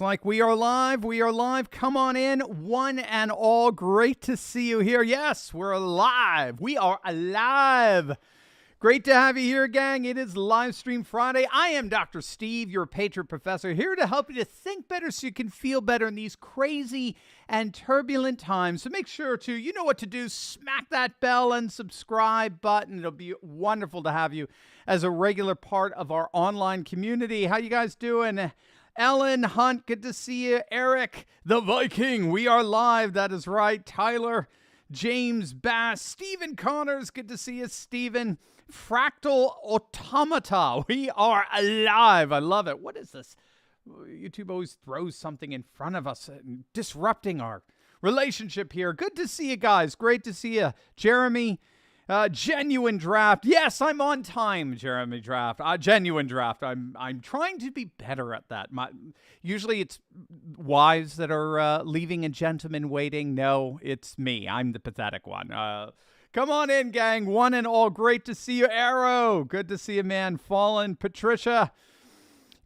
Like we are live. We are live. Come on in, one and all. Great to see you here. Yes, we're alive. We are alive. Great to have you here, gang. It is Live Stream Friday. I am Dr. Steve, your Patriot Professor, here to help you to think better so you can feel better in these crazy and turbulent times. So make sure to, you know what to do, smack that bell and subscribe button. It'll be wonderful to have you as a regular part of our online community. How you guys doing? Ellen Hunt, good to see you. Eric, the Viking, we are live. That is right. Tyler, James Bass, Stephen Connors, good to see you. Stephen, Fractal Automata, we are alive. I love it. What is this? YouTube always throws something in front of us, disrupting our relationship here. Good to see you guys. Great to see you. Jeremy, Genuine Draft. Yes, I'm on time, Jeremy Draft. Genuine Draft. I'm trying to be better at that. Usually it's wives that are leaving a gentleman waiting. No, it's me. I'm the pathetic one. Come on in, gang. One and all. Great to see you. Arrow. Good to see you, man. Fallen. Patricia.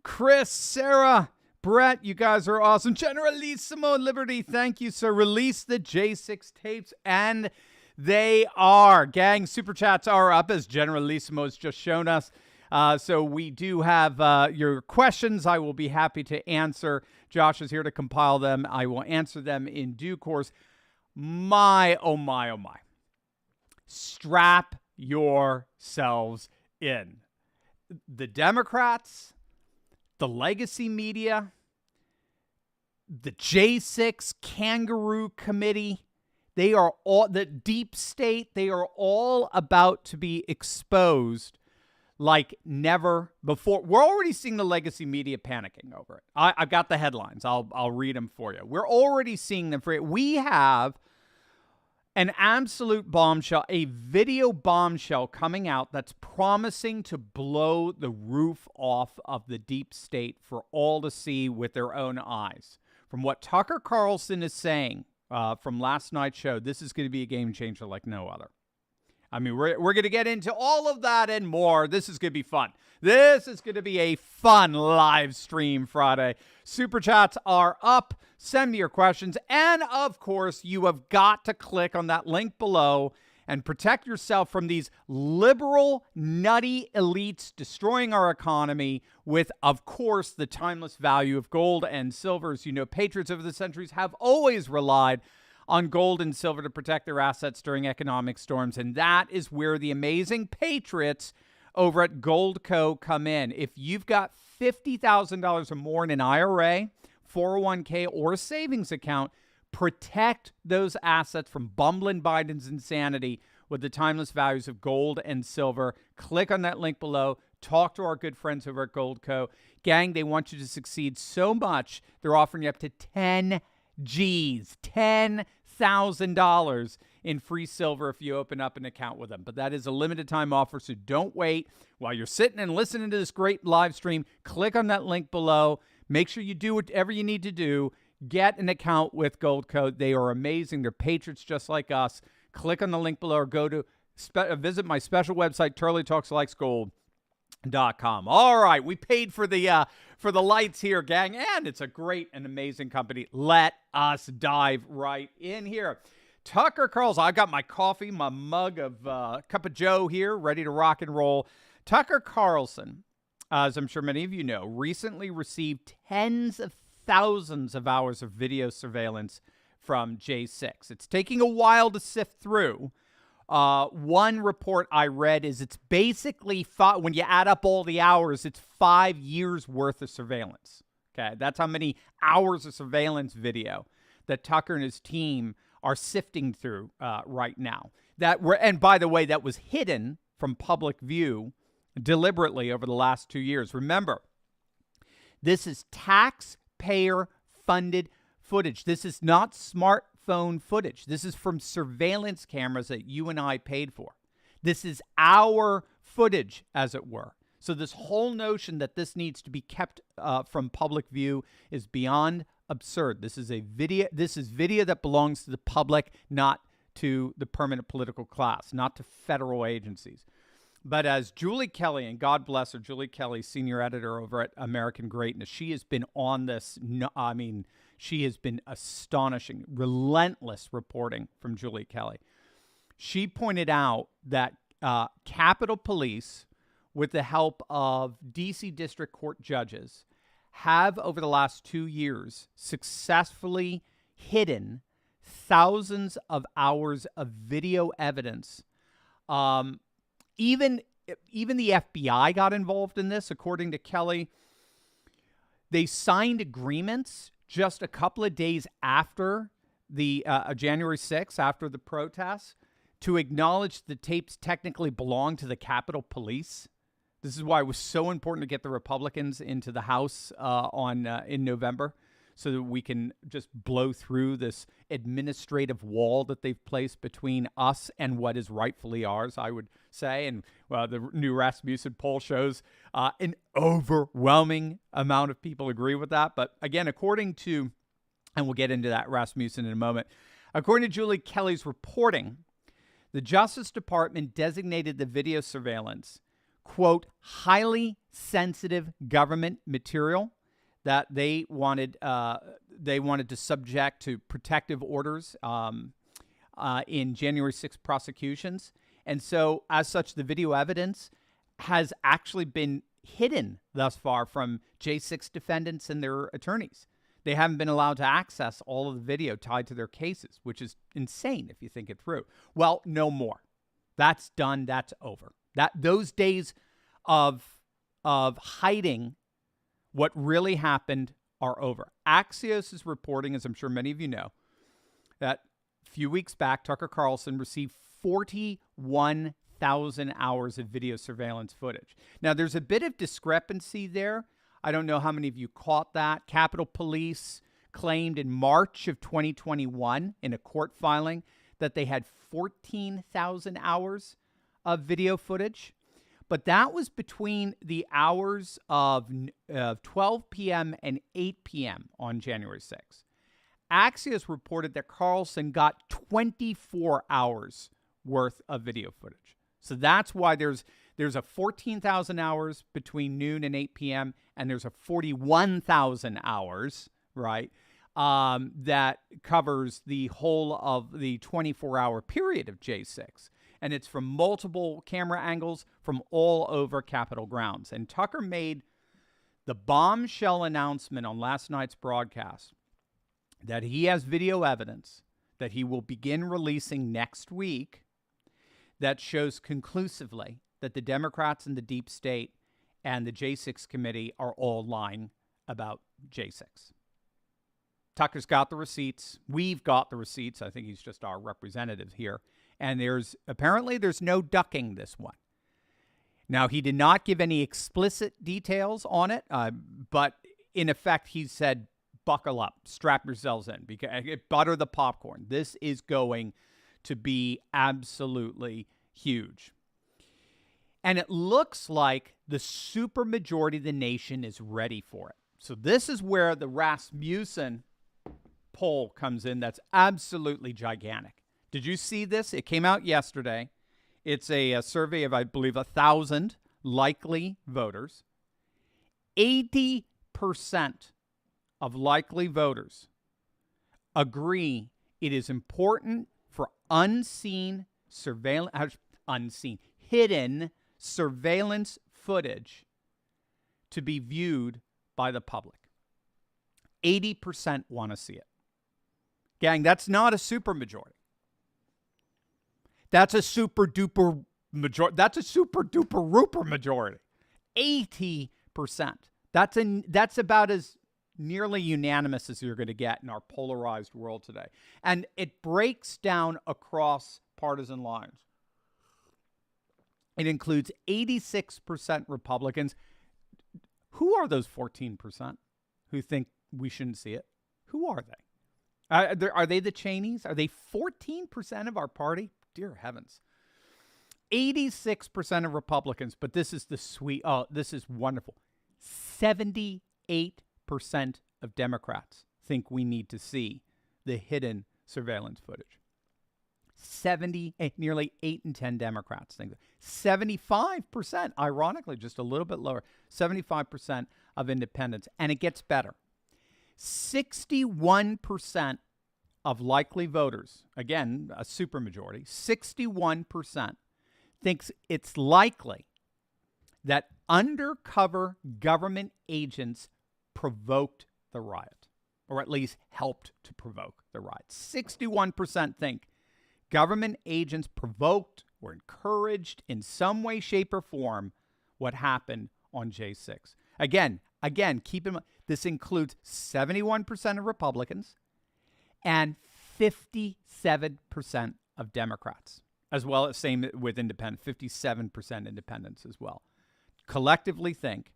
Chris. Sarah. Brett. You guys are awesome. Generalissimo Liberty. Thank you, sir. Release the J6 tapes, and they are. Gang, super chats are up, as Generalissimo has just shown us. So we do have your questions. I will be happy to answer. Josh is here to compile them. I will answer them in due course. My, oh my, oh my. Strap yourselves in. The Democrats, the legacy media, the J6 Kangaroo Committee, they are all, the deep state, they are all about to be exposed like never before. We're already seeing the legacy media panicking over it. I've got the headlines. I'll read them for you. We're already seeing them for it. We have an absolute bombshell, a video bombshell coming out that's promising to blow the roof off of the deep state for all to see with their own eyes. From what Tucker Carlson is saying from last night's show, this is going to be a game changer like no other. I mean, we're going to get into all of that and more. This is going to be fun. This is going to be a fun live stream Friday. Super chats are up. Send me your questions. And, of course, you have got to click on that link below and protect yourself from these liberal, nutty elites destroying our economy with, of course, the timeless value of gold and silver. As you know, patriots over the centuries have always relied on gold and silver to protect their assets during economic storms. And that is where the amazing patriots over at Goldco come in. If you've got $50,000 or more in an IRA, 401k, or a savings account, protect those assets from bumbling Biden's insanity with the timeless values of gold and silver. Click on that link below. Talk to our good friends over at Goldco. Gang, they want you to succeed so much, they're offering you up to 10 G's, $10,000 in free silver if you open up an account with them. But that is a limited time offer, so don't wait. While you're sitting and listening to this great live stream, click on that link below. Make sure you do whatever you need to do. Get an account with Goldco. They are amazing. They're patriots just like us. Click on the link below or go to visit my special website, turleytalkslikesgold.com. All right, we paid for the lights here, gang, and it's a great and amazing company. Let us dive right in here. Tucker Carlson, I got my coffee, my mug of cup of joe here, ready to rock and roll. Tucker Carlson, as I'm sure many of you know, recently received tens of thousands of hours of video surveillance from J6. It's taking a while to sift through. One report I read is it's basically, when you add up all the hours, it's 5 years worth of surveillance. Okay, that's how many hours of surveillance video that Tucker and his team are sifting through right now. And by the way, that was hidden from public view deliberately over the last 2 years. Remember, this is taxpayer-funded footage. This is not smartphone footage. This is from surveillance cameras that you and I paid for. This is our footage, as it were. So this whole notion that this needs to be kept from public view is beyond absurd. This is a video. This is video that belongs to the public, not to the permanent political class, not to federal agencies. But as Julie Kelly, and God bless her, Julie Kelly, senior editor over at American Greatness, she has been on this. She has been astonishing, relentless reporting from Julie Kelly. She pointed out that Capitol Police, with the help of D.C. District Court judges, have over the last 2 years successfully hidden thousands of hours of video evidence. Even the FBI got involved in this, according to Kelly. They signed agreements just a couple of days after the January 6th, after the protests, to acknowledge the tapes technically belong to the Capitol Police. This is why it was so important to get the Republicans into the House in November, so that we can just blow through this administrative wall that they've placed between us and what is rightfully ours, I would say. And the new Rasmussen poll shows an overwhelming amount of people agree with that. But again, according to, and we'll get into that Rasmussen in a moment, according to Julie Kelly's reporting, the Justice Department designated the video surveillance, quote, highly sensitive government material that they wanted to subject to protective orders in January 6th prosecutions. And so, as such, the video evidence has actually been hidden thus far from J6 defendants and their attorneys. They haven't been allowed to access all of the video tied to their cases, which is insane if you think it through. Well, no more. That's done. That's over. Those days of hiding what really happened are over. Axios is reporting, as I'm sure many of you know, that a few weeks back, Tucker Carlson received 41,000 hours of video surveillance footage. Now, there's a bit of discrepancy there. I don't know how many of you caught that. Capitol Police claimed in March of 2021 in a court filing that they had 14,000 hours of video footage. But that was between the hours of 12 p.m. and 8 p.m. on January 6th. Axios reported that Carlson got 24 hours worth of video footage. So that's why there's a 14,000 hours between noon and 8 p.m. and there's a 41,000 hours, right, that covers the whole of the 24-hour period of J6. And it's from multiple camera angles from all over Capitol grounds. And Tucker made the bombshell announcement on last night's broadcast that he has video evidence that he will begin releasing next week that shows conclusively that the Democrats in the deep state and the J6 committee are all lying about J6. Tucker's got the receipts. We've got the receipts. I think he's just our representative here. And there's no ducking this one. Now, he did not give any explicit details on it, but in effect, he said, buckle up, strap yourselves in, because butter the popcorn. This is going to be absolutely huge. And it looks like the supermajority of the nation is ready for it. So this is where the Rasmussen poll comes in. That's absolutely gigantic. Did you see this? It came out yesterday. It's a survey of, I believe, 1,000 likely voters. 80% of likely voters agree it is important for hidden surveillance footage to be viewed by the public. 80% want to see it. Gang, that's not a supermajority. That's a super duper majority. That's a super duper rooper majority. 80%. That's about as nearly unanimous as you're going to get in our polarized world today. And it breaks down across partisan lines. It includes 86% Republicans. Who are those 14% who think we shouldn't see it? Who are they? Are they the Cheneys? Are they 14% of our party? Dear heavens. 86% of Republicans, but this is this is wonderful. 78% of Democrats think we need to see the hidden surveillance footage. nearly 8 in 10 Democrats think that. 75%, ironically, just a little bit lower, 75% of independents. And it gets better. 61% of likely voters, again, a supermajority, 61% thinks it's likely that undercover government agents provoked the riot, or at least helped to provoke the riot. 61% think government agents provoked or encouraged in some way, shape, or form what happened on J6. Again, keep in mind, this includes 71% of Republicans and 57% of Democrats, as well as same with independents, 57% independents as well. Collectively think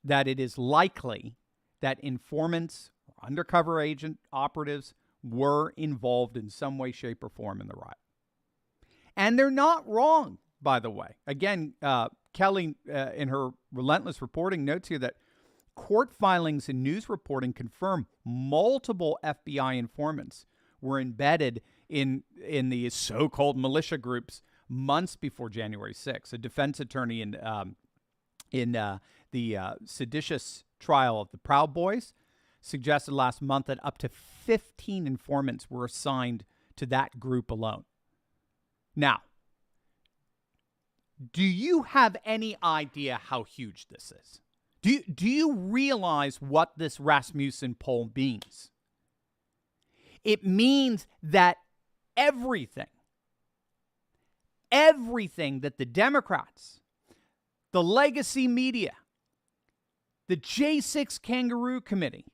that it is likely that informants or undercover agent operatives were involved in some way, shape, or form in the riot. And they're not wrong, by the way. Again, Kelly, in her relentless reporting, notes here that court filings and news reporting confirm multiple FBI informants were embedded in the so-called militia groups months before January 6th. A defense attorney in the seditious trial of the Proud Boys suggested last month that up to 15 informants were assigned to that group alone. Now, do you have any idea how huge this is? Do you realize what this Rasmussen poll means? It means that everything that the Democrats, the legacy media, the J6 Kangaroo Committee,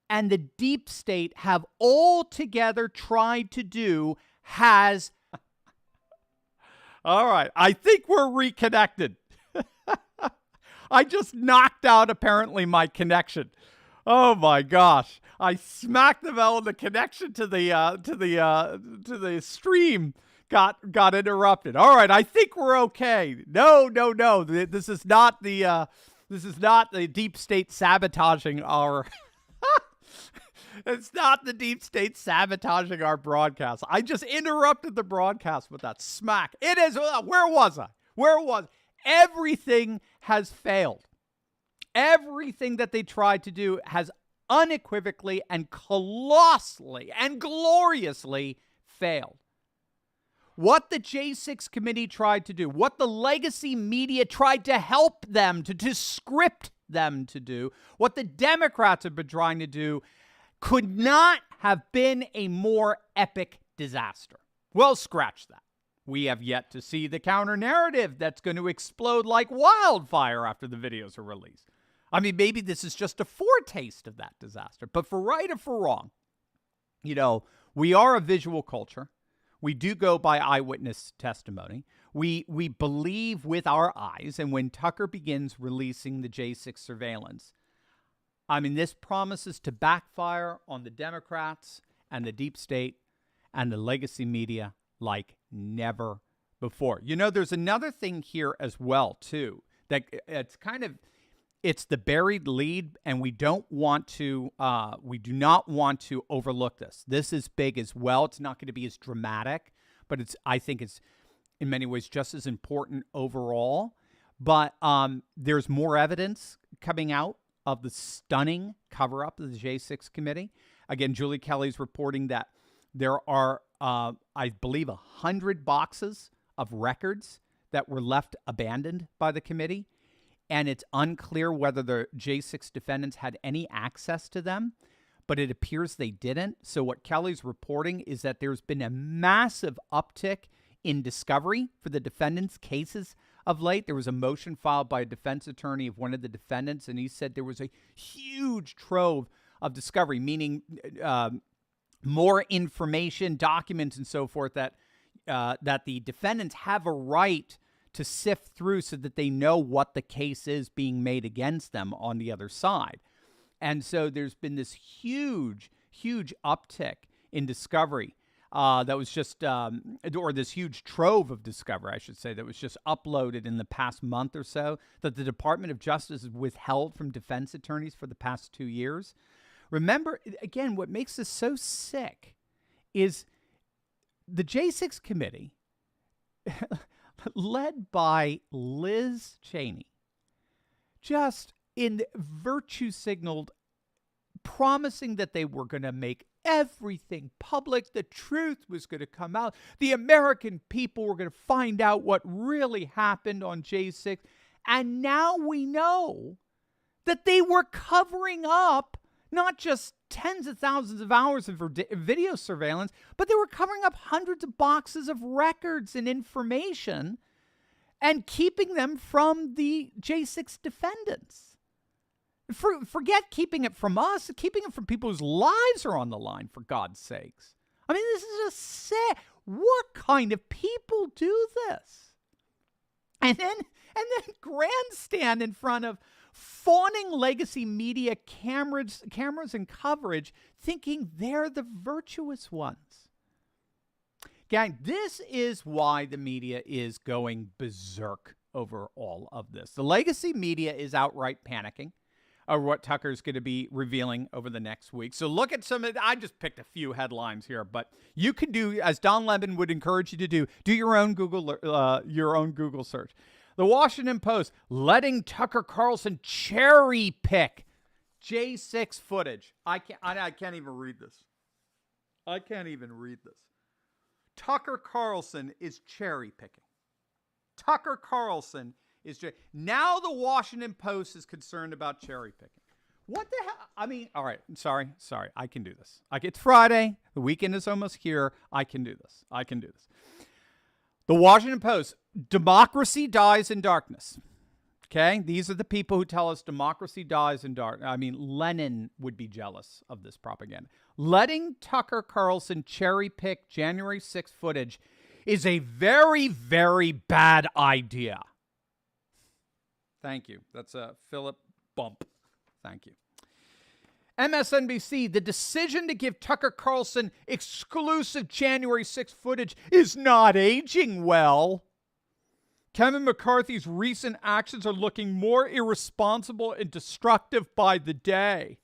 and the deep state have all together tried to do has... All right, I think we're reconnected. I just knocked out, apparently, my connection. Oh, my gosh. I smacked the bell and the connection to the stream got interrupted. All right, I think we're okay. No. This is not the deep state sabotaging our It's not the deep state sabotaging our broadcast. I just interrupted the broadcast with that smack. It is where was I? Everything has failed. Everything that they tried to do has unequivocally and colossally and gloriously failed. What the J6 committee tried to do, what the legacy media tried to help them to script them to do, what the Democrats have been trying to do, could not have been a more epic disaster. Well, scratch that. We have yet to see the counter-narrative that's going to explode like wildfire after the videos are released. I mean, maybe this is just a foretaste of that disaster. But for right or for wrong, we are a visual culture. We do go by eyewitness testimony. We believe with our eyes. And when Tucker begins releasing the J6 surveillance, I mean, this promises to backfire on the Democrats and the deep state and the legacy media like never before. There's another thing here as well, too, that it's the buried lead, and we do not want to overlook this. This is big as well. It's not going to be as dramatic, but I think it's in many ways just as important overall. But there's more evidence coming out of the stunning cover-up of the J6 committee. Again, Julie Kelly's reporting that there are, I believe, 100 boxes of records that were left abandoned by the committee. And it's unclear whether the J6 defendants had any access to them, but it appears they didn't. So what Kelly's reporting is that there's been a massive uptick in discovery for the defendants' cases of late. There was a motion filed by a defense attorney of one of the defendants, and he said there was a huge trove of discovery, meaning more information, documents, and so forth that the defendants have a right to sift through so that they know what the case is being made against them on the other side. And so there's been this huge uptick in discovery that was just, or this huge trove of discovery, I should say, that was just uploaded in the past month or so, that the Department of Justice has withheld from defense attorneys for the past 2 years. Remember, again, what makes this so sick is the J6 committee, led by Liz Cheney, just in virtue signaled, promising that they were going to make everything public. The truth was going to come out. The American people were going to find out what really happened on J6. And now we know that they were covering up not just tens of thousands of hours of video surveillance, but they were covering up hundreds of boxes of records and information and keeping them from the J6 defendants. Forget keeping it from us, keeping it from people whose lives are on the line, for God's sakes. I mean, this is just sad. What kind of people do this? And then grandstand in front of fawning legacy media cameras and coverage, thinking they're the virtuous ones. Gang, this is why the media is going berserk over all of this. The legacy media is outright panicking over what Tucker's going to be revealing over the next week. So look at I just picked a few headlines here, but you can do, as Don Lemon would encourage you to do your own Google search. The Washington Post, letting Tucker Carlson cherry pick J6 footage. I can't even read this. I can't even read this. Tucker Carlson is cherry picking. Tucker Carlson is now the Washington Post is concerned about cherry picking. What the hell? I mean, all right. Sorry. I can do this. It's Friday. The weekend is almost here. I can do this. The Washington Post, democracy dies in darkness. Okay? These are the people who tell us democracy dies in darkness. I mean, Lenin would be jealous of this propaganda. Letting Tucker Carlson cherry pick January 6th footage is a very, very bad idea. Thank you. That's a Philip Bump. Thank you. MSNBC, the decision to give Tucker Carlson exclusive January 6th footage is not aging well. Kevin McCarthy's recent actions are looking more irresponsible and destructive by the day.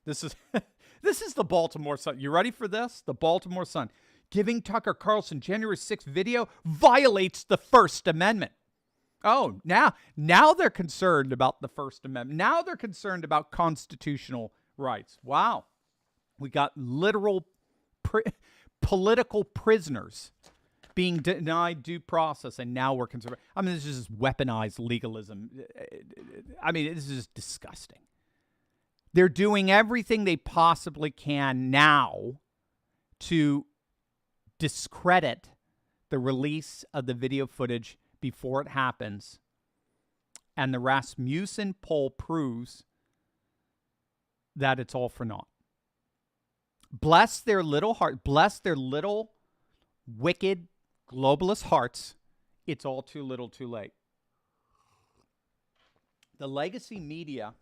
This is the Baltimore Sun. You ready for this? The Baltimore Sun. Giving Tucker Carlson January 6th video violates the First Amendment. Oh, now they're concerned about the First Amendment. Now they're concerned about constitutional rights. Wow. We got literal political prisoners being denied due process, and now we're concerned. I mean, this is just weaponized legalism. I mean, this is disgusting. They're doing everything they possibly can now to discredit the release of the video footage before it happens. And the Rasmussen poll proves that it's all for naught. Bless their little heart. Bless their little wicked globalist hearts. It's all too little too late. The legacy media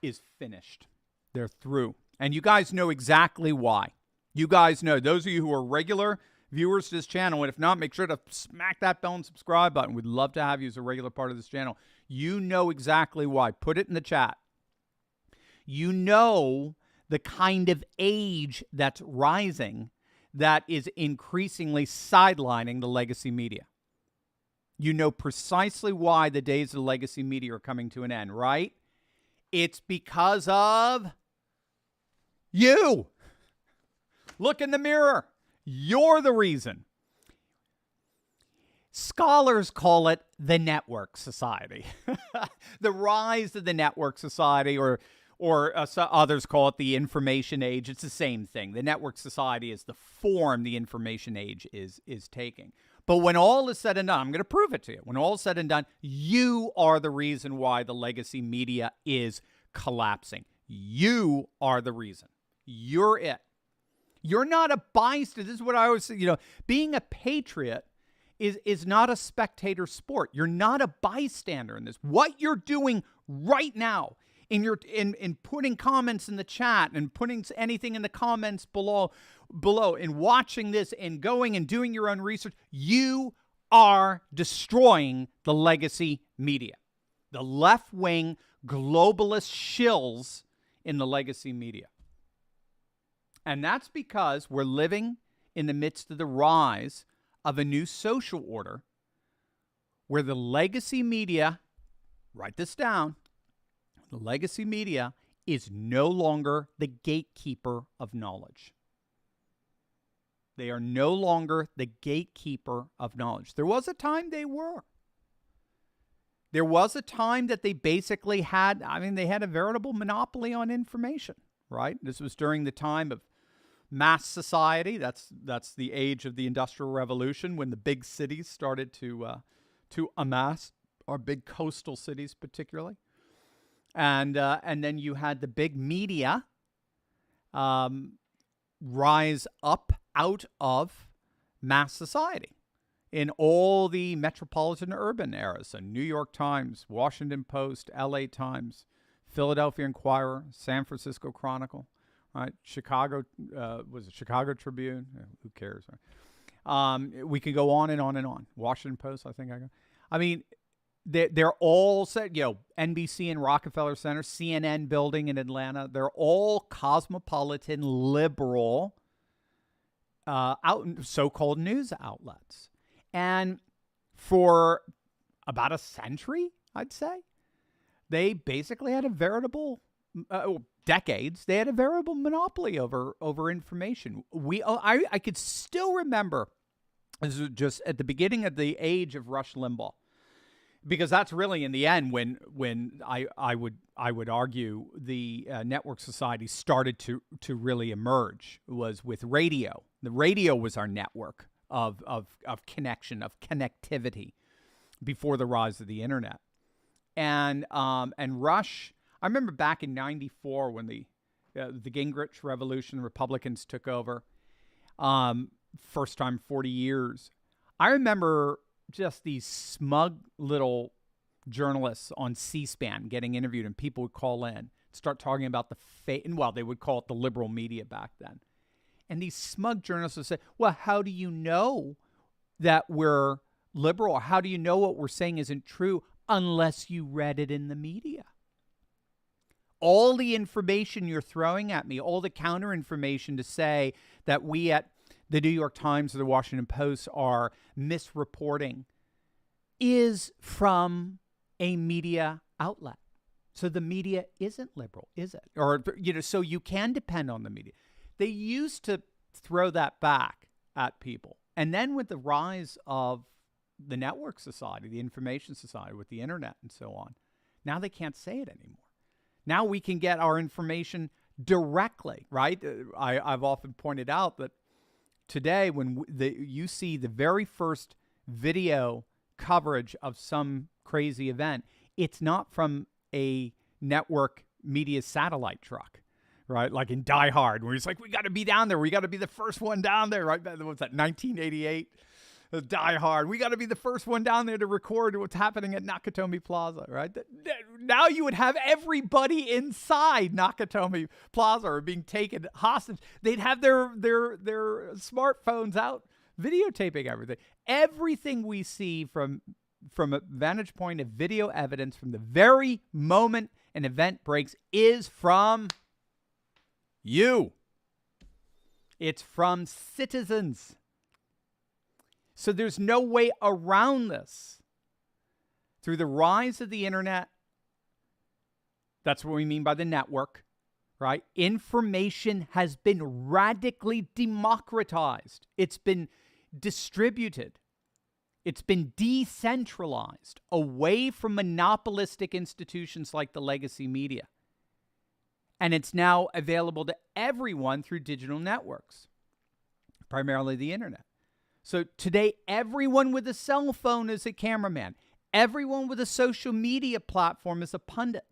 is finished. They're through. And you guys know exactly why. You guys know, those of you who are regular viewers to this channel, and if not, make sure to smack that bell and subscribe button. We'd love to have you as a regular part of this channel. You know exactly why. Put it in the chat. You know the kind of age that's rising that is increasingly sidelining the legacy media. You know precisely why the days of the legacy media are coming to an end, right? It's because of you. Look in the mirror. You're the reason. Scholars call it the network society. The rise of the network society, or others call it the information age. It's the same thing. The network society is the form the information age is taking. But when all is said and done, I'm going to prove it to you. When all is said and done, you are the reason why the legacy media is collapsing. You are the reason. You're it. You're not a bystander. This is what I always say. Being a patriot is not a spectator sport. You're not a bystander in this. What you're doing right now in putting comments in the chat and putting anything in the comments below, and watching this and going and doing your own research, you are destroying the legacy media. The left-wing globalist shills in the legacy media. And that's because we're living in the midst of the rise of a new social order where the legacy media, write this down, the legacy media is no longer the gatekeeper of knowledge. They are no longer the gatekeeper of knowledge. There was a time they were. There was a time that they basically had, they had a veritable monopoly on information, right? This was during the time of mass society. That's the age of the Industrial Revolution, when the big cities started to amass, or big coastal cities particularly. And then you had the big media rise up out of mass society in all the metropolitan urban eras. So New York Times, Washington Post, LA Times, Philadelphia Inquirer, San Francisco Chronicle, right? Chicago, was it Chicago Tribune? Who cares, right? We could go on and on and on. Washington Post, I think they're all set, NBC in Rockefeller Center, CNN building in Atlanta. They're all cosmopolitan, liberal, so-called news outlets. And for about a century, I'd say, they basically had a veritable, decades, they had a veritable monopoly over information. I could still remember, this was just at the beginning of the age of Rush Limbaugh, because that's really in the end when I would argue the network society started to really emerge, was with radio. The radio was our network of connection, of connectivity, before the rise of the internet. And Rush, I remember back in '94 when the Gingrich Revolution, Republicans took over, first time in 40 years. I remember just these smug little journalists on C-SPAN getting interviewed, and people would call in, start talking about they would call it the liberal media back then. And these smug journalists would say, well, how do you know that we're liberal? How do you know what we're saying isn't true unless you read it in the media? All the information you're throwing at me, all the counter information to say that we at the New York Times or the Washington Post are misreporting, is from a media outlet. So the media isn't liberal, is it? Or, so you can depend on the media. They used to throw that back at people. And then with the rise of the network society, the information society, with the internet and so on, now they can't say it anymore. Now we can get our information directly, right? I've often pointed out that today, when you see the very first video coverage of some crazy event, it's not from a network media satellite truck, right? Like in Die Hard, where he's like, we got to be down there. We got to be the first one down there, right? What's that, 1988? Die Hard. We got to be the first one down there to record what's happening at Nakatomi Plaza, right? Now you would have everybody inside Nakatomi Plaza or being taken hostage. They'd have their smartphones out videotaping everything. Everything we see from a vantage point of video evidence from the very moment an event breaks is from you. It's from citizens. So there's no way around this. Through the rise of the internet, that's what we mean by the network, right? Information has been radically democratized. It's been distributed. It's been decentralized away from monopolistic institutions like the legacy media. And it's now available to everyone through digital networks, primarily the internet. So today, everyone with a cell phone is a cameraman. Everyone with a social media platform is a pundit.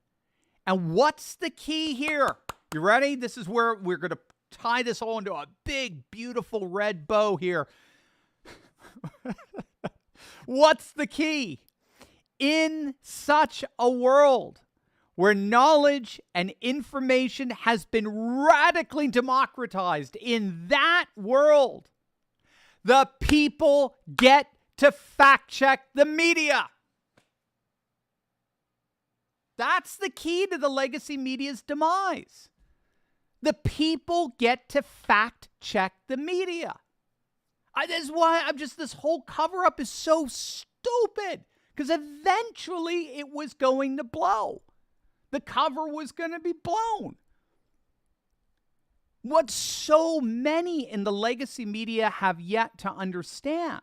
And what's the key here? You ready? This is where we're going to tie this all into a big, beautiful red bow here. What's the key? In such a world where knowledge and information has been radically democratized, in that world, the people get to fact check the media. That's the key to the legacy media's demise. The people get to fact check the media. This is why this whole cover up is so stupid, because eventually it was going to blow. The cover was going to be blown. What so many in the legacy media have yet to understand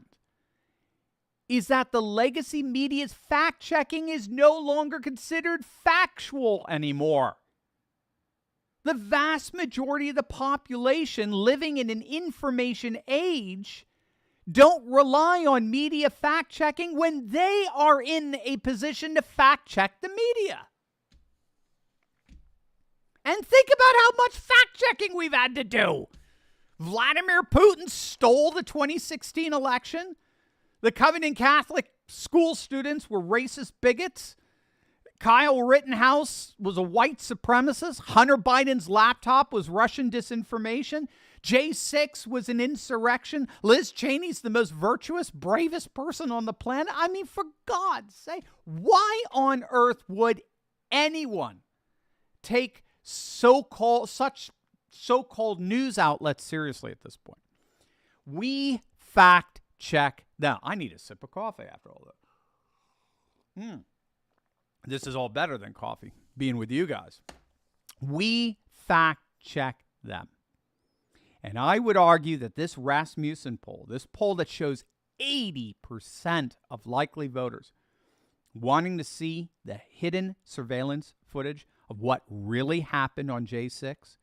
is that the legacy media's fact checking is no longer considered factual anymore. The vast majority of the population living in an information age don't rely on media fact-checking when they are in a position to fact-check the media. And think about how much fact-checking we've had to do. Vladimir Putin stole the 2016 election. The Covenant Catholic school students were racist bigots. Kyle Rittenhouse was a white supremacist. Hunter Biden's laptop was Russian disinformation. J6 was an insurrection. Liz Cheney's the most virtuous, bravest person on the planet. I mean, for God's sake, why on earth would anyone take such so-called news outlets seriously at this point? We fact check them. I need a sip of coffee after all that. This is all better than coffee, being with you guys. We fact check them. And I would argue that this Rasmussen poll, this poll that shows 80% of likely voters wanting to see the hidden surveillance footage of what really happened on J6,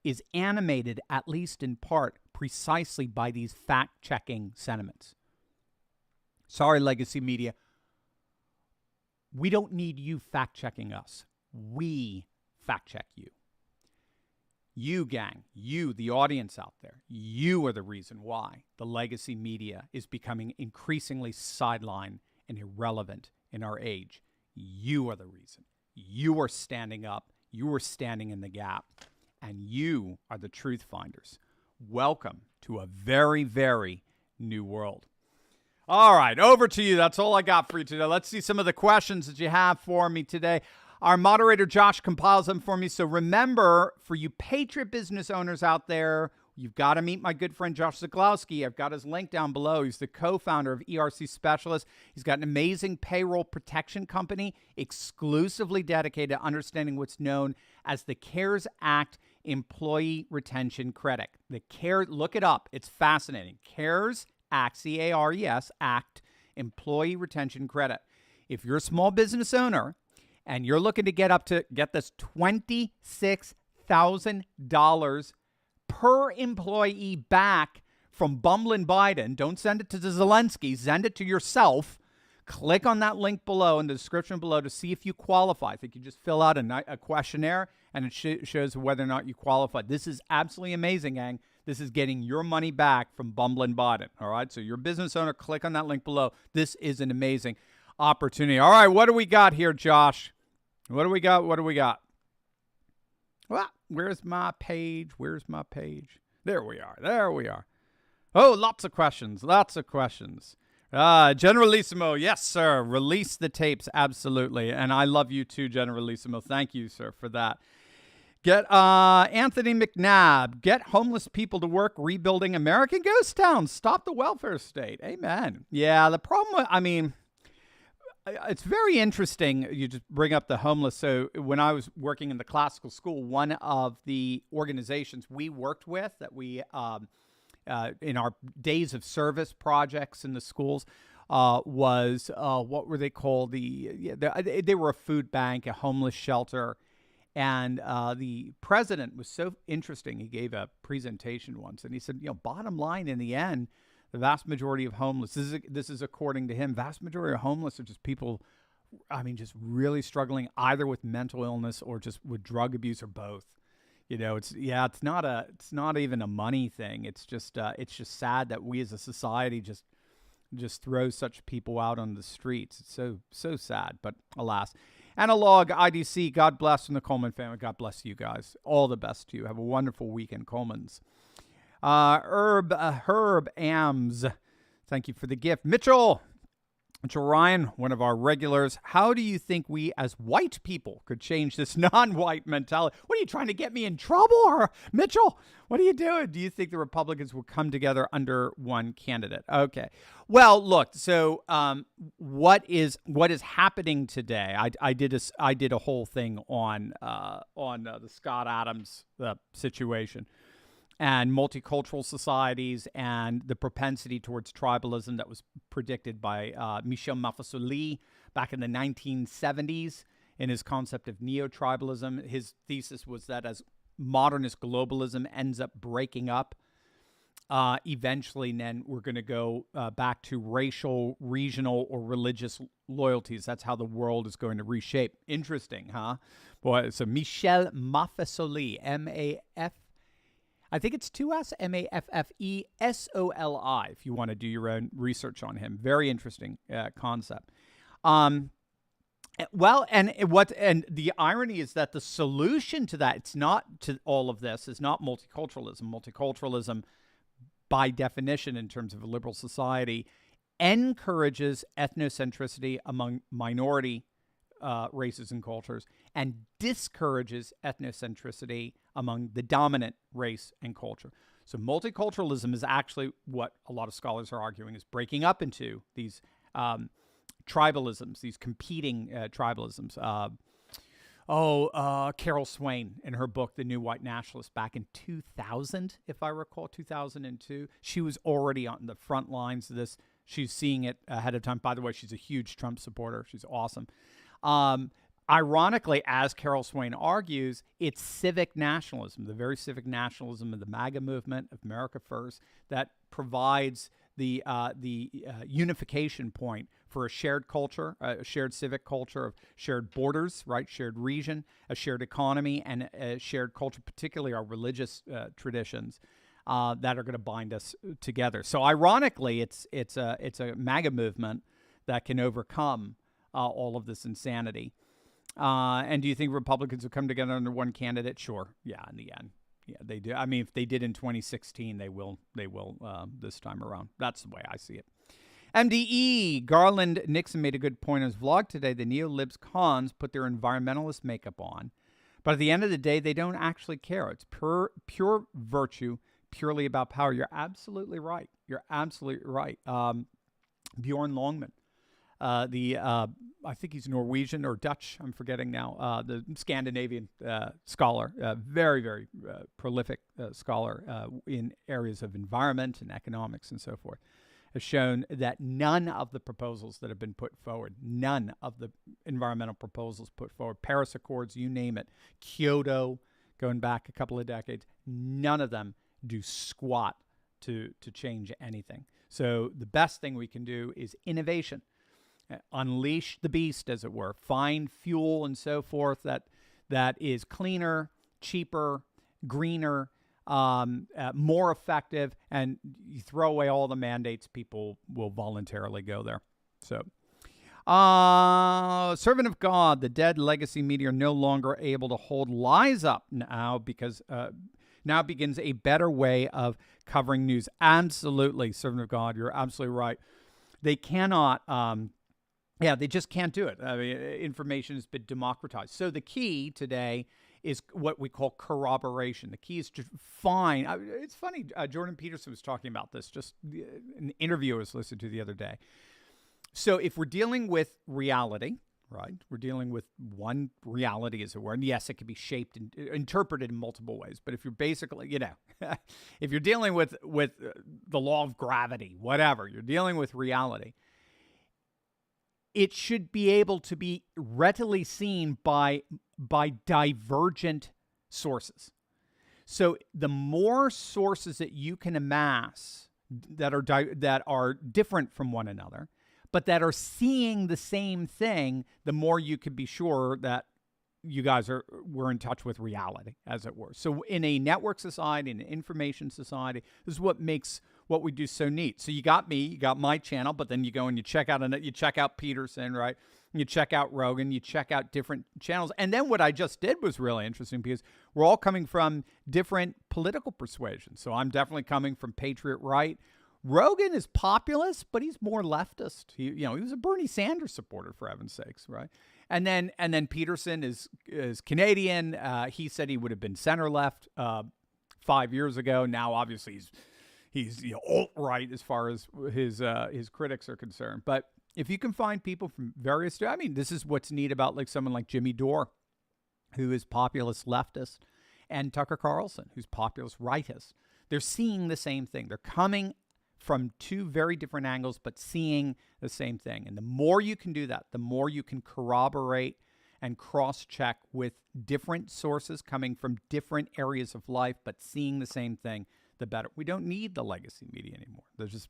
is animated, at least in part, precisely by these fact-checking sentiments. Sorry, legacy media. We don't need you fact-checking us. We fact-check you. You, gang, you, the audience out there, you are the reason why the legacy media is becoming increasingly sidelined and irrelevant in our age. You are the reason. You are standing up. You are standing in the gap. And you are the truth finders. Welcome to a very, very new world. All right, over to you. That's all I got for you today. Let's see some of the questions that you have for me today. Our moderator, Josh, compiles them for me. So remember, for you Patriot business owners out there, you've got to meet my good friend, Josh Zaglowski. I've got his link down below. He's the co-founder of ERC Specialist. He's got an amazing payroll protection company exclusively dedicated to understanding what's known as the CARES Act Employee Retention Credit. Look it up. It's fascinating. CARES Act, C-A-R-E-S, Act, Employee Retention Credit. If you're a small business owner and you're looking to get this $26,000 per employee back from Bumblin' Biden, don't send it to Zelensky, send it to yourself. Click on that link below in the description below to see if you qualify. I think you just fill out a questionnaire and it shows whether or not you qualify. This is absolutely amazing, gang. This is getting your money back from Bumblin' Biden. All right, so you're a business owner, click on that link below. This is an amazing opportunity. All right, what do we got here, Josh? What do we got? Well, where's my page? There we are. Oh, lots of questions. Generalissimo, yes, sir. Release the tapes, absolutely. And I love you too, Generalissimo. Thank you, sir, for that. Get Anthony McNabb. Get homeless people to work rebuilding American ghost towns. Stop the welfare state. Amen. Yeah, the problem, it's very interesting you just bring up the homeless. So when I was working in the classical school, one of the organizations we worked with that we in our days of service projects in the schools was what were they called? They were a food bank, a homeless shelter. And the president was so interesting. He gave a presentation once, and he said, bottom line in the end, the vast majority of homeless, this is according to him, vast majority of homeless are just people, just really struggling either with mental illness or just with drug abuse or both. It's not even a money thing. It's just sad that we as a society just throw such people out on the streets. It's so sad, but alas. Analog IDC, God bless, and the Coleman family. God bless you guys. All the best to you. Have a wonderful weekend, Colemans. Herb Ams, thank you for the gift. Mitchell, So Ryan, one of our regulars, how do you think we as white people could change this non-white mentality? What are you trying to get me in trouble, or Mitchell? What are you doing? Do you think the Republicans will come together under one candidate? Okay. Well, look. So, what is happening today? I did a whole thing on the Scott Adams situation and multicultural societies and the propensity towards tribalism that was predicted by Michel Mafasoli back in the 1970s in his concept of neo-tribalism. His thesis was that as modernist globalism ends up breaking up, eventually then we're going to go back to racial, regional, or religious loyalties. That's how the world is going to reshape. Interesting, huh? Boy, so Michel Mafasoli, I think it's 2S, Maffesoli, if you want to do your own research on him. Very interesting concept. Well, and the irony is that the solution to that, it's not to all of this, is not multiculturalism. Multiculturalism, by definition, in terms of a liberal society, encourages ethnocentricity among minority races and cultures, and discourages ethnocentricity among the dominant race and culture. So multiculturalism is actually what a lot of scholars are arguing is breaking up into these tribalisms, these competing tribalisms. Carol Swain, in her book, The New White Nationalist, back in 2000, if I recall, 2002, she was already on the front lines of this. She's seeing it ahead of time. By the way, she's a huge Trump supporter. She's awesome. Ironically, as Carol Swain argues, it's civic nationalism, the very civic nationalism of the MAGA movement, of America First, that provides the unification point for a shared culture, a shared civic culture of shared borders, right, shared region, a shared economy, and a shared culture, particularly our religious traditions that are going to bind us together. So, ironically, it's a MAGA movement that can overcome all of this insanity. And do you think Republicans will come together under one candidate? Sure. Yeah, in the end. Yeah, they do. I mean, if they did in 2016, they will this time around. That's the way I see it. MDE, Garland Nixon made a good point in his vlog today. The neo-libs cons put their environmentalist makeup on. But at the end of the day, they don't actually care. It's pure virtue, purely about power. You're absolutely right. You're absolutely right. Bjorn Longman. I think he's Norwegian or Dutch, I'm forgetting now, the Scandinavian scholar, very, very prolific scholar in areas of environment and economics and so forth, has shown that none of the proposals that have been put forward, none of the environmental proposals put forward, Paris Accords, you name it, Kyoto, going back a couple of decades, none of them do squat to change anything. So the best thing we can do is innovation. Unleash the beast, as it were. Find fuel and so forth that is cleaner, cheaper, greener, more effective, and you throw away all the mandates, people will voluntarily go there. So, servant of God, the dead legacy media are no longer able to hold lies up now because now begins a better way of covering news. Absolutely, servant of God, you're absolutely right. They cannot... they just can't do it. I mean, information has been democratized. So the key today is what we call corroboration. The key is to find. It's funny. Jordan Peterson was talking about this. Just an interview I was listening to the other day. So if we're dealing with reality, right? We're dealing with one reality, as it were. And yes, it can be shaped and interpreted in multiple ways. But if you're basically, if you're dealing with the law of gravity, whatever, you're dealing with reality. It should be able to be readily seen by divergent sources. So the more sources that you can amass that are different from one another, but that are seeing the same thing, the more you can be sure that you guys were in touch with reality, as it were. So in a network society, in an information society, this is what makes what we do so neat. So you got me, you got my channel, but then you go and you check out Peterson, right? You check out Rogan, you check out different channels. And then what I just did was really interesting because we're all coming from different political persuasions. So I'm definitely coming from Patriot Right. Rogan is populist, but he's more leftist. He was a Bernie Sanders supporter, for heaven's sakes, right? And then Peterson is Canadian. He said he would have been center left 5 years ago. Now, obviously, he's alt-right as far as his critics are concerned. But if you can find people from various, I mean, this is what's neat about like someone like Jimmy Dore, who is populist leftist, and Tucker Carlson, who's populist rightist. They're seeing the same thing. They're coming from two very different angles, but seeing the same thing. And the more you can do that, the more you can corroborate and cross-check with different sources coming from different areas of life, but seeing the same thing, the better. We don't need the legacy media anymore. They're just,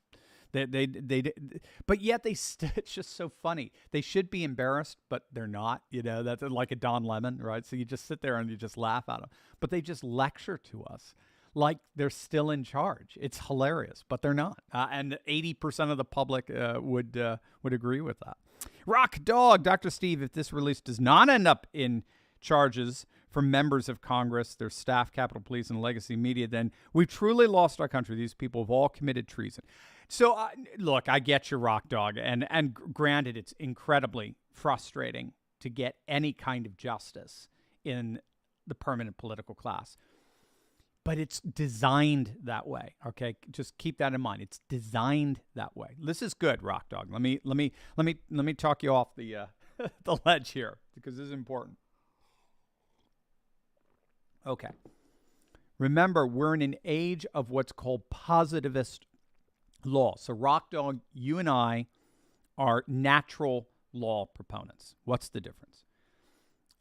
but yet it's just so funny. They should be embarrassed, but they're not. That's like a Don Lemon, right? So you just sit there and you just laugh at them. But they just lecture to us like they're still in charge. It's hilarious, but they're not. And 80% of the public would agree with that. Rock Dog, Dr. Steve, if this release does not end up in charges from members of Congress, their staff, Capitol Police, and legacy media, then we've truly lost our country. These people have all committed treason. So, look, I get you, Rock Dog. And granted, it's incredibly frustrating to get any kind of justice in the permanent political class. But it's designed that way. Okay, just keep that in mind. It's designed that way. This is good, Rock Dog. Let me talk you off the the ledge here because this is important. Okay. Remember, we're in an age of what's called positivist law. So, Rock Dog, you and I are natural law proponents. What's the difference?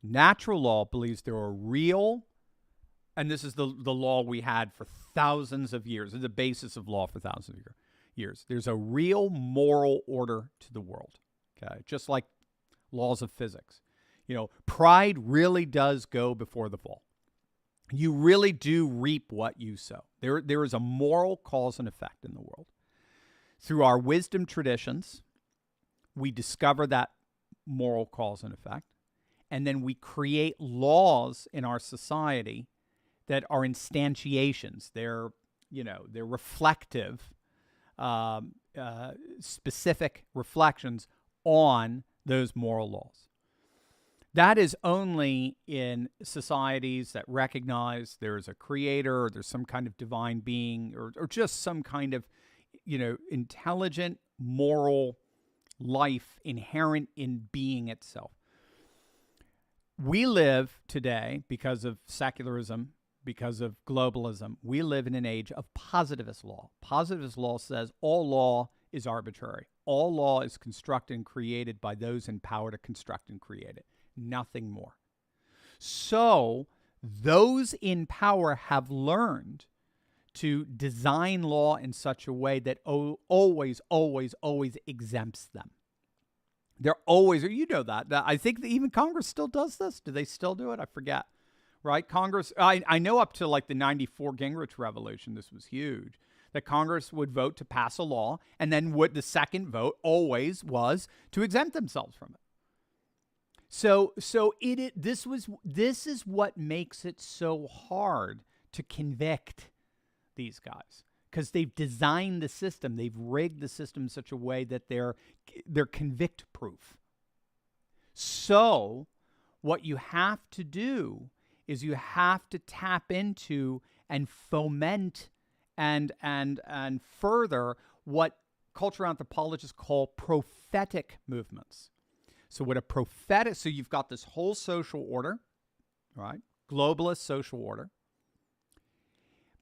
Natural law believes there are real. And this is the law we had for thousands of years. It's the basis of law for thousands of years. There's a real moral order to the world, okay? Just like laws of physics. Pride really does go before the fall. You really do reap what you sow. There is a moral cause and effect in the world. Through our wisdom traditions, we discover that moral cause and effect. And then we create laws in our society that are instantiations. They're reflective, specific reflections on those moral laws. That is only in societies that recognize there is a creator, or there's some kind of divine being, or just some kind of, intelligent, moral life inherent in being itself. We live today, because of secularism, because of globalism, we live in an age of positivist law. Positivist law says all law is arbitrary. All law is constructed and created by those in power to construct and create it. Nothing more. So those in power have learned to design law in such a way that always, always, always exempts them. They're always, or that. I think that even Congress still does this. Do they still do it? I forget. Right? Congress, I know up to like the 94 Gingrich Revolution, this was huge, that Congress would vote to pass a law, and then the second vote always was to exempt themselves from it. So this is what makes it so hard to convict these guys, because they've designed the system, they've rigged the system in such a way that they're convict proof. So what you have to do is you have to tap into and foment and further what cultural anthropologists call prophetic movements. So so you've got this whole social order, right? Globalist social order.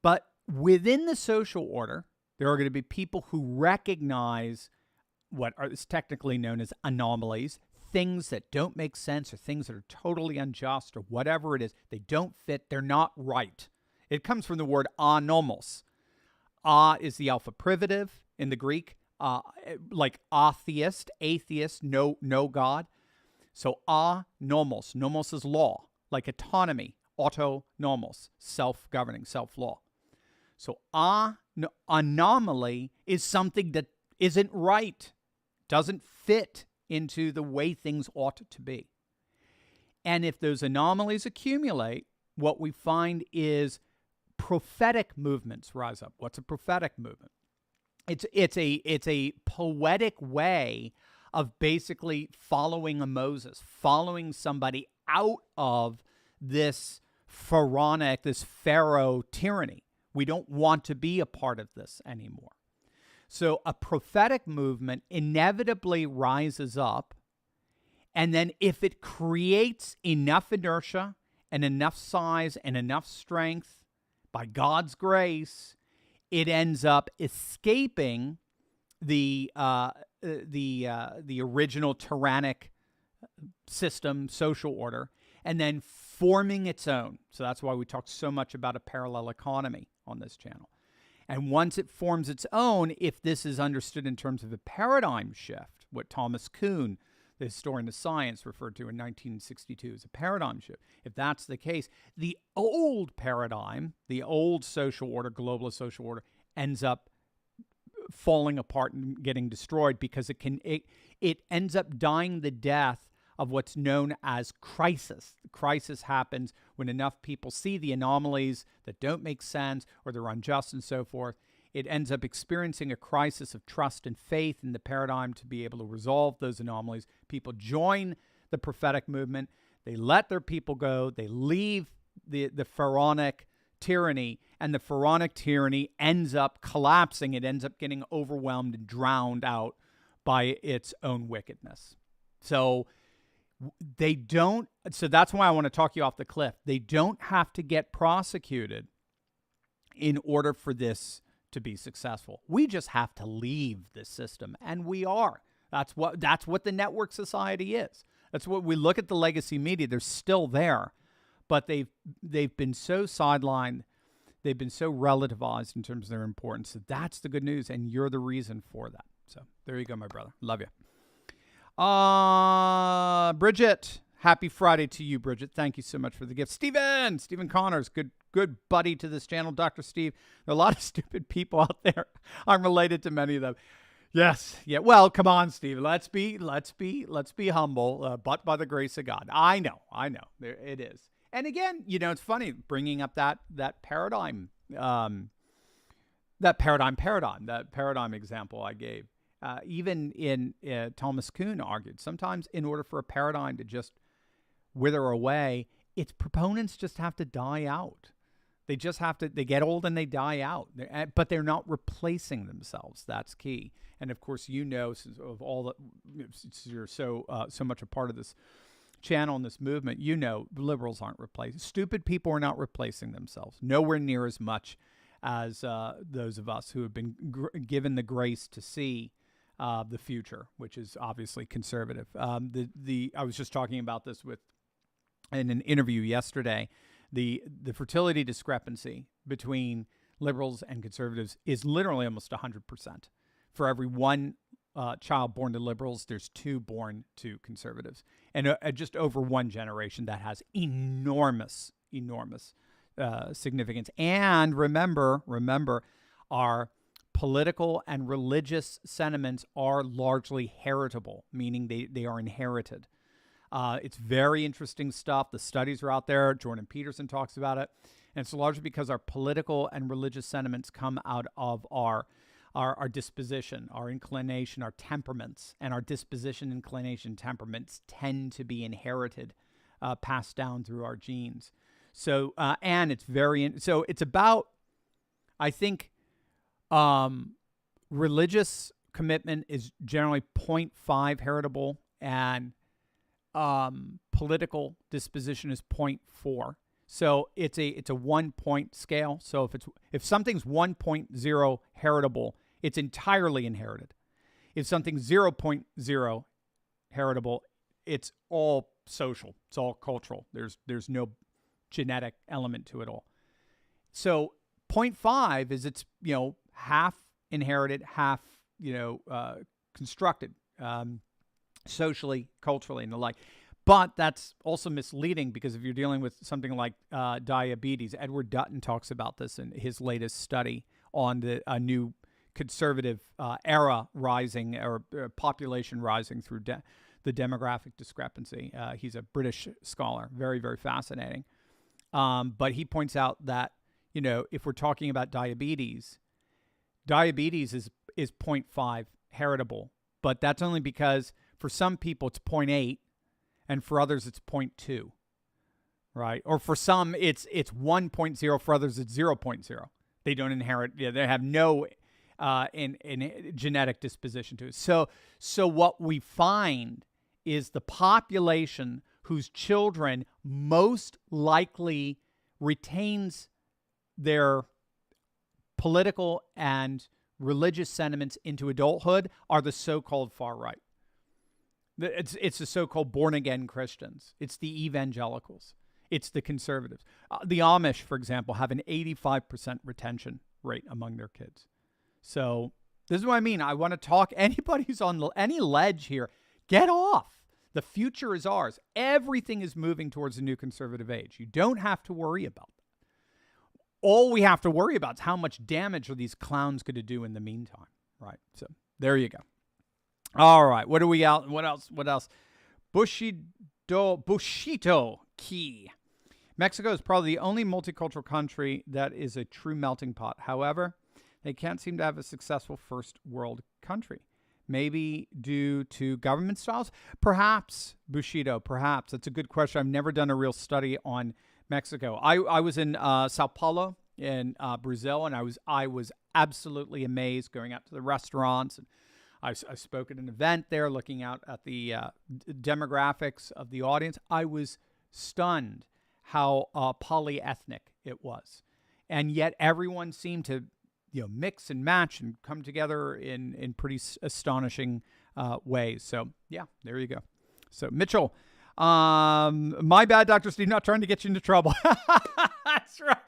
But within the social order, there are going to be people who recognize what is technically known as anomalies, things that don't make sense or things that are totally unjust or whatever it is. They don't fit. They're not right. It comes from the word anomos. Is the alpha privative in the Greek, like atheist, no God. So nomos. Nomos is law, like autonomy, autonomos, self-governing, self-law. So anomaly is something that isn't right, doesn't fit into the way things ought to be. And if those anomalies accumulate, what we find is prophetic movements rise up. What's a prophetic movement? It's a poetic way of basically following a Moses, following somebody out of this pharaonic, this pharaoh tyranny. We don't want to be a part of this anymore. So a prophetic movement inevitably rises up, and then if it creates enough inertia and enough size and enough strength, by God's grace, it ends up escaping the original tyrannic system, social order, and then forming its own. So that's why we talk so much about a parallel economy on this channel. And once it forms its own, if this is understood in terms of a paradigm shift, what Thomas Kuhn, the historian of science, referred to in 1962 as a paradigm shift, if that's the case, the old paradigm, the old social order, globalist social order, ends up falling apart and getting destroyed because it ends up dying the death of what's known as crisis. The crisis happens when enough people see the anomalies that don't make sense or they're unjust and so forth. It ends up experiencing a crisis of trust and faith in the paradigm to be able to resolve those anomalies. People join the prophetic movement. They let their people go. They leave the pharaonic tyranny, and the pharaonic tyranny ends up collapsing. It ends up getting overwhelmed and drowned out by its own wickedness. So that's why I want to talk you off the cliff. They don't have to get prosecuted in order for this to be successful. We just have to leave this system, and we are. That's what the network society is. That's what we look at the legacy media. They're still there, but they've been so sidelined. They've been so relativized in terms of their importance. So that's the good news, and you're the reason for that. So there you go, my brother. Love you. Bridget, happy Friday to you, Bridget. Thank you so much for the gift. Stephen Connors, good buddy to this channel. Dr. Steve, there are a lot of stupid people out there. I'm related to many of them. Yes. Yeah. Well, come on, Steve. Let's be humble, but by the grace of God. I know. There it is. And again, it's funny bringing up that paradigm example I gave. Even in Thomas Kuhn argued, sometimes in order for a paradigm to just wither away, its proponents just have to die out. They just have to, they get old and they die out, but they're not replacing themselves. That's key. And of course, since you're so much a part of this channel and this movement, liberals aren't replaced. Stupid people are not replacing themselves. Nowhere near as much as those of us who have been given the grace to see the future, which is obviously conservative. I was just talking about this in an interview yesterday. The fertility discrepancy between liberals and conservatives is literally almost 100%. For every one child born to liberals, there's 2 born to conservatives. And just over one generation, that has enormous significance. And remember, our political and religious sentiments are largely heritable, meaning they are inherited. It's very interesting stuff. The studies are out there. Jordan Peterson talks about it. And it's largely because our political and religious sentiments come out of our disposition, our inclination, our temperaments. And our disposition, inclination, temperaments tend to be inherited, passed down through our genes. So, and it's so it's about, I think, religious commitment is generally 0.5 heritable, and political disposition is 0.4. So it's a 1 point scale. So if something's 1.0 heritable, it's entirely inherited. If something's 0.0 heritable, it's all social. It's all cultural. There's no genetic element to it all. So 0.5 is it's half inherited, half constructed, socially, culturally, and the like. But that's also misleading, because if you're dealing with something like diabetes, Edward Dutton talks about this in his latest study on a new conservative era rising, or population rising through the demographic discrepancy. He's a British scholar, very, very fascinating. But he points out that, if we're talking about diabetes is 0.5 heritable, but that's only because for some people it's 0.8 and for others it's 0.2, right? Or for some it's 1.0, for others it's 0.0. They don't inherit, they have no in genetic disposition to it. So what we find is the population whose children most likely retains their political and religious sentiments into adulthood are the so-called far right. It's the so-called born-again Christians. It's the evangelicals. It's the conservatives. The Amish, for example, have an 85% retention rate among their kids. So this is what I mean. I want to talk, anybody who's on any ledge here, get off. The future is ours. Everything is moving towards a new conservative age. You don't have to worry about that. All we have to worry about is how much damage are these clowns going to do in the meantime, right? So there you go. All right, what do we out? What else? Bushido Key. Mexico is probably the only multicultural country that is a true melting pot. However, they can't seem to have a successful first world country. Maybe due to government styles? Perhaps, Bushido, perhaps. That's a good question. I've never done a real study on Mexico. I was in Sao Paulo in Brazil, and I was absolutely amazed going out to the restaurants. And I spoke at an event there looking out at the demographics of the audience. I was stunned how polyethnic it was. And yet everyone seemed to mix and match and come together in pretty astonishing ways. So, yeah, there you go. So, Mitchell, my bad, Dr. Steve, not trying to get you into trouble. That's right.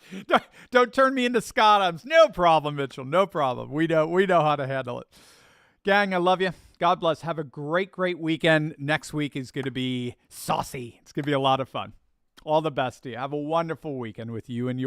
Don't turn me into Scott Adams. No problem, Mitchell. No problem. We know how to handle it. Gang, I love you. God bless. Have a great, great weekend. Next week is going to be saucy. It's going to be a lot of fun. All the best to you. Have a wonderful weekend with you and your